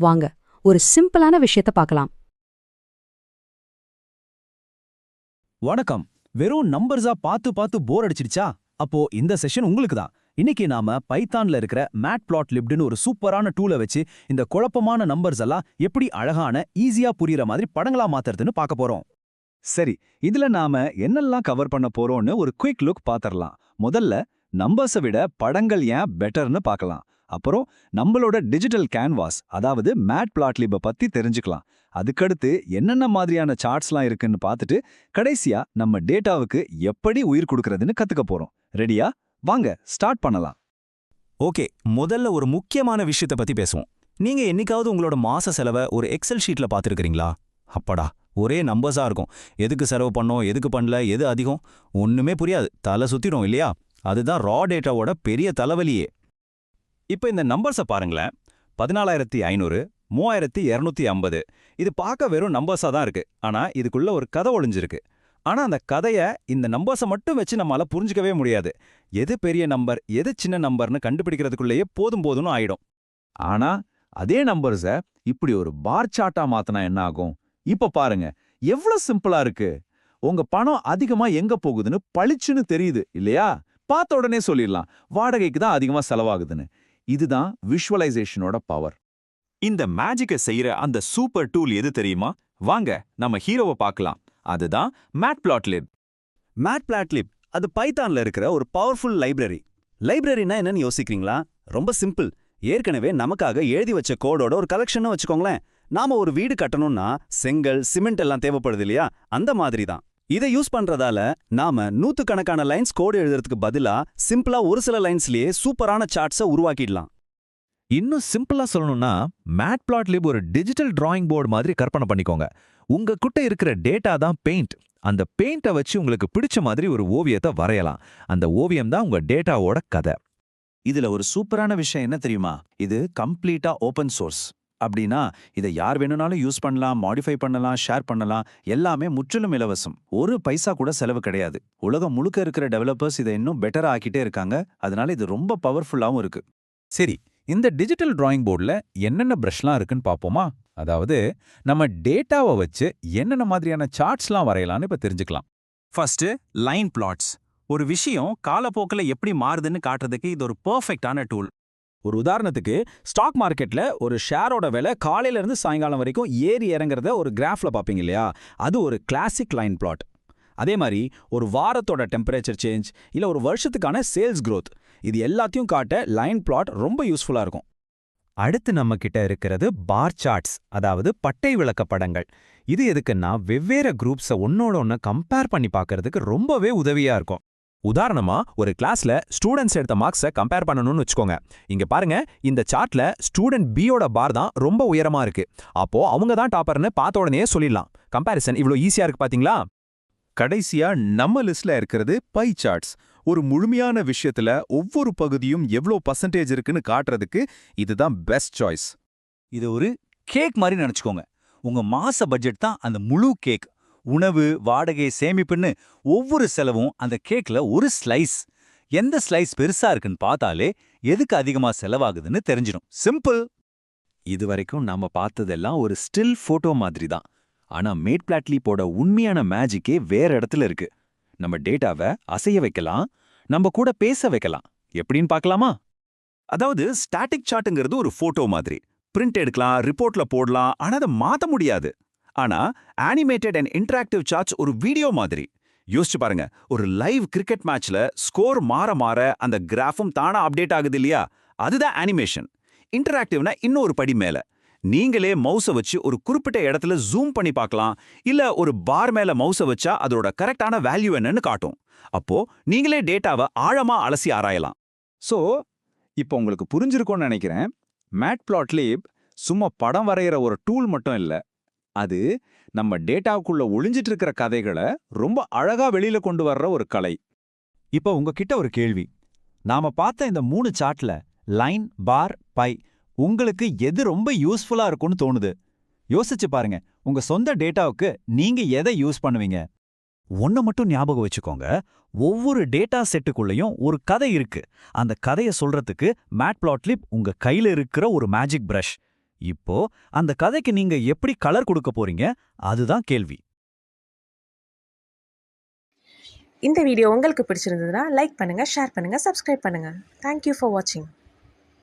வாங்க ஒரு சிம்பிளான விஷயத்த பார்க்கலாம். வணக்கம். வெறும் நம்பர்ஸா பார்த்து பார்த்து போர் அடிச்சிடுச்சா? அப்போ இந்த செஷன் உங்களுக்கு தான். இன்னைக்கு நாம பைத்தான்ல இருக்கிற மேட்பிளாட்லிப்னு ஒரு சூப்பரான டூலை வச்சு இந்த குழப்பமான நம்பர்ஸ் எல்லாம் எப்படி அழகான ஈஸியா புரியுற மாதிரி படங்களா மாத்துறதுன்னு பார்க்க போறோம். சரி, இதுல நாம என்னெல்லாம் கவர் பண்ண போறோம்னு ஒரு குயிக் லுக் பாத்திரலாம். முதல்ல நம்பர்ஸை விட படங்கள் ஏன் பெட்டர்னு பார்க்கலாம். அப்புறம் நம்மளோட டிஜிட்டல் கேன்வாஸ் அதாவது மேட்பிளாட்லிபை பத்தி தெரிஞ்சுக்கலாம். அதுக்கடுத்து என்னென்ன மாதிரியான சார்ட்ஸ்லாம் இருக்குன்னு பார்த்துட்டு கடைசியா நம்ம டேட்டாவுக்கு எப்படி உயிர் கொடுக்கறதுன்னு கத்துக்க போறோம். ரெடியா? வாங்க ஸ்டார்ட் பண்ணலாம். ஓகே, முதல்ல ஒரு முக்கியமான விஷயத்தை பத்தி பேசுவோம். நீங்க என்னைக்காவது உங்களோட மாச செலவை ஒரு எக்ஸல் ஷீட்ல பார்த்துருக்கீங்களா? அப்படா, ஒரே நம்பர்ஸா இருக்கும். எதுக்கு செலவு பண்ணோம், எதுக்கு பண்ணல, எது அதிகம், ஒண்ணுமே புரியாது. தலை சுத்திடும் இல்லையா? அதுதான் ரா டேட்டாவோட பெரிய தலைவலியே. இப்போ இந்த நம்பர்ஸை பாருங்களேன். 14,500, 3,250. இது பார்க்க வெறும் நம்பர்ஸா தான் இருக்கு. ஆனா இதுக்குள்ள ஒரு கதை ஒளிஞ்சிருக்கு. ஆனா அந்த கதையை இந்த நம்பர்ஸை மட்டும் வச்சு நம்மளால புரிஞ்சுக்கவே முடியாது. எது பெரிய நம்பர், எது சின்ன நம்பர்னு கண்டுபிடிக்கிறதுக்குள்ளேயே போதும் போதும்னு ஆயிடும். ஆனா அதே நம்பர்ஸை இப்படி ஒரு பார் சார்ட்டா மாத்தினா என்ன ஆகும்? இப்ப பாருங்க, எவ்வளவு சிம்பிளா இருக்கு. உங்க பணம் அதிகமா எங்க போகுதுன்னு பளிச்சுன்னு தெரியுது இல்லையா? பார்த்த உடனே சொல்லிடலாம் வாடகைக்கு தான் அதிகமா செலவாகுதுன்னு. இதுதான் விஷுவலைசேஷனோட பவர். இந்த மேஜிக்கை செய்யற அந்த சூப்பர் டூல் எது தெரியுமா? வாங்க நம்ம ஹீரோவை பார்க்கலாம். அதுதான் மேட்பிளாட்லிப். மேட்பிளாட்லிப் அது பைத்தான்ல இருக்கிற ஒரு பவர்ஃபுல் லைப்ரரி. லைப்ரரினா என்னன்னு யோசிக்கிறீங்களா? ரொம்ப சிம்பிள். ஏற்கனவே நமக்காக எழுதி வச்ச கோடோட ஒரு கலெக்ஷன் வச்சுக்கோங்களேன். நாம ஒரு வீடு கட்டணும்னா செங்கல், சிமெண்ட் எல்லாம் தேவைப்படுது இல்லையா? அந்த மாதிரி தான். இதை யூஸ் பண்றதால நாம நூத்துக்கணக்கான லைன்ஸ் கோடு எழுதுறதுக்கு பதிலா சிம்பிளா ஒரு சில லைன்ஸ்லயே சூப்பரான சார்ட்ஸை உருவாக்கிடலாம். இன்னும் சிம்பிளா சொல்லணும்னா மேட்பிளாட்லிப் ஒரு டிஜிட்டல் டிராயிங் போர்டு மாதிரி கற்பனை பண்ணிக்கோங்க. உங்க கிட்ட இருக்கிற டேட்டா தான் பெயிண்ட். அந்த பெயிண்டை வச்சு உங்களுக்கு பிடிச்ச மாதிரி ஒரு ஓவியத்தை வரையலாம். அந்த ஓவியம் தான் உங்க டேட்டாவோட கதை. இதுல ஒரு சூப்பரான விஷயம் என்ன தெரியுமா? இது கம்ப்ளீட்டா ஓபன் சோர்ஸ். அப்படின்னா இதை யார் வேணும்னாலும் யூஸ் பண்ணலாம், மாடிஃபை பண்ணலாம், ஷேர் பண்ணலாம். எல்லாமே முற்றிலும் இலவசம். ஒரு பைசா கூட செலவு கிடையாது. உலகம் முழுக்க இருக்கிற டெவலப்பர்ஸ் இதை இன்னும் பெட்டரா ஆக்கிட்டே இருக்காங்க. அதனால இது ரொம்ப பவர்ஃபுல்லாவும் இருக்கு. சரி, இந்த டிஜிட்டல் டிராயிங் போர்டில் என்னென்ன ப்ரஷ்லாம் இருக்குன்னு பார்ப்போமா? அதாவது நம்ம டேட்டாவை வச்சு என்னென்ன மாதிரியான சார்ட்ஸ்லாம் வரையலான்னு இப்ப தெரிஞ்சுக்கலாம். First, line plots. ஒரு விஷயம் காலப்போக்கில் எப்படி மாறுதுன்னு காட்டுறதுக்கு இது ஒரு பெர்ஃபெக்டான டூல். ஒரு உதாரணத்துக்கு, ஸ்டாக் மார்க்கெட்ல ஒரு ஷேரோட விலை காலையில இருந்து சாயங்காலம் வரைக்கும் ஏறி இறங்குறத ஒரு கிராஃப்ல பார்ப்பீங்க இல்லையா? அது ஒரு கிளாசிக் லைன் பிளாட். அதே மாதிரி ஒரு வாரத்தோட டெம்பரேச்சர் சேஞ்ச் இல்ல ஒரு வருஷத்துக்கான சேல்ஸ் growth, இது எல்லாத்தையும் காட்ட லைன் பிளாட் ரொம்ப யூஸ்ஃபுல்லா இருக்கும். அடுத்து நம்ம கிட்ட இருக்கிறது பார் சார்ட்ஸ், அதாவது பட்டை விளக்க படங்கள். இது எதுக்குன்னா வெவ்வேறு குரூப்ஸை ஒன்னோட ஒன்று கம்பேர் பண்ணி பார்க்கறதுக்கு ரொம்பவே உதவியா இருக்கும். உதாரணமா, ஒரு கிளாஸ்ல ஸ்டூடெண்ட்ஸ் எடுத்த மார்க்ஸை கம்பேர் பண்ணணும்னு வச்சுக்கோங்க. இங்க பாருங்க, இந்த சார்ட்ல ஸ்டூடெண்ட் பியோட பார் தான் ரொம்ப உயரமா இருக்கு. அப்போ அவங்க தான் டாப்பர்னு பார்த்த உடனே சொல்லிடலாம். கம்பேரிசன் இவ்ளோ ஈஸியா இருக்கு பாத்தீங்களா? கடைசியா நம்ம லிஸ்ட்ல இருக்கிறது பை சார்ட்ஸ். ஒரு முழுமையான விஷயத்துல ஒவ்வொரு பகுதியும் எவ்வளோ பர்சன்டேஜ் இருக்குன்னு காட்டுறதுக்கு இதுதான் பெஸ்ட் சாய்ஸ். இது ஒரு கேக் மாதிரி நினைச்சுக்கோங்க. உங்க மாச பட்ஜெட் தான் அந்த முழு கேக். உணவு, வாடகை, சேமிப்புன்னு ஒவ்வொரு செலவும் அந்த கேக்ல ஒரு ஸ்லைஸ். எந்த ஸ்லைஸ் பெருசா இருக்குன்னு பார்த்தாலே எதுக்கு அதிகமா செலவாகுதுன்னு தெரிஞ்சிடும். சிம்பிள். இதுவரைக்கும் நாம பார்த்ததெல்லாம் ஒரு ஸ்டில் போட்டோ மாதிரி தான். ஆனா மேட்பிளாட்லிப்போட உண்மையான மேஜிக்கே வேற இடத்துல இருக்கு. நம்ம டேட்டாவை அசைய வைக்கலாம், நம்ம கூட பேச வைக்கலாம். எப்படின்னு பார்க்கலாமா? அதாவது ஸ்டாட்டிக் சார்ட்டுங்கிறது ஒரு போட்டோ மாதிரி. பிரிண்ட் எடுக்கலாம், ரிப்போர்ட்ல போடலாம், ஆனா அதை மாத்த முடியாது. ஆனா அனிமேட்டட் அண்ட் இன்டராக்டிவ் சார்ட்ஸ் ஒரு வீடியோ மாதிரி. யோசிச்சு பாருங்க, ஒரு லைவ் கிரிக்கெட் மேட்ச்ல ஸ்கோர் மாற மாற அந்த கிராஃபும் தானா அப்டேட் ஆகுது இல்லையா? அதுதான் அனிமேஷன். இன்டராக்டிவ்னா இன்னொரு படி மேல. நீங்களே மவுஸை வச்சு ஒரு குறிப்பிட்ட இடத்துல ஜூம் பண்ணி பார்க்கலாம், இல்ல ஒரு பார் மேல மவுஸை வச்சா அதோட கரெக்டான வேல்யூ என்னன்னு காட்டும். அப்போ நீங்களே டேட்டாவை ஆழமா அலசி ஆராயலாம். ஸோ இப்போ உங்களுக்கு புரிஞ்சிருக்கும்னு நினைக்கிறேன். மேட்பிளாட்லிப் சும்மா படம் வரைகிற ஒரு டூல் மட்டும் இல்லை. அது நம்ம டேட்டாவுக்குள்ள ஒளிஞ்சிட்டு இருக்கிற கதைகளை ரொம்ப அழகா வெளியில கொண்டு வர்ற ஒரு கலை. இப்போ உங்ககிட்ட ஒரு கேள்வி. நாம பார்த்த இந்த 3 சார்ட்ல லைன், பார், பை உங்களுக்கு எது ரொம்ப யூஸ்ஃபுல்லா இருக்கும்னு தோணுது? யோசிச்சு பாருங்க. உங்க சொந்த டேட்டாவுக்கு நீங்க எதை யூஸ் பண்ணுவீங்க? ஒன்ன மட்டும் ஞாபகம் வச்சுக்கோங்க, ஒவ்வொரு டேட்டா செட்டுக்குள்ளேயும் ஒரு கதை இருக்கு. அந்த கதையை சொல்றதுக்கு மேட்பிளாட்லிப் உங்க கையில இருக்கிற ஒரு மேஜிக் பிரஷ். இப்போ அந்த கதைக்கு நீங்க எப்படி கலர் கொடுக்க போறீங்க அதுதான் கேள்வி. இந்த வீடியோ உங்களுக்கு பிடிச்சிருந்ததுன்னா லைக் பண்ணுங்கள், ஷேர் பண்ணுங்கள், சப்ஸ்கிரைப் பண்ணுங்கள். தேங்க்யூ ஃபார் வாட்சிங்.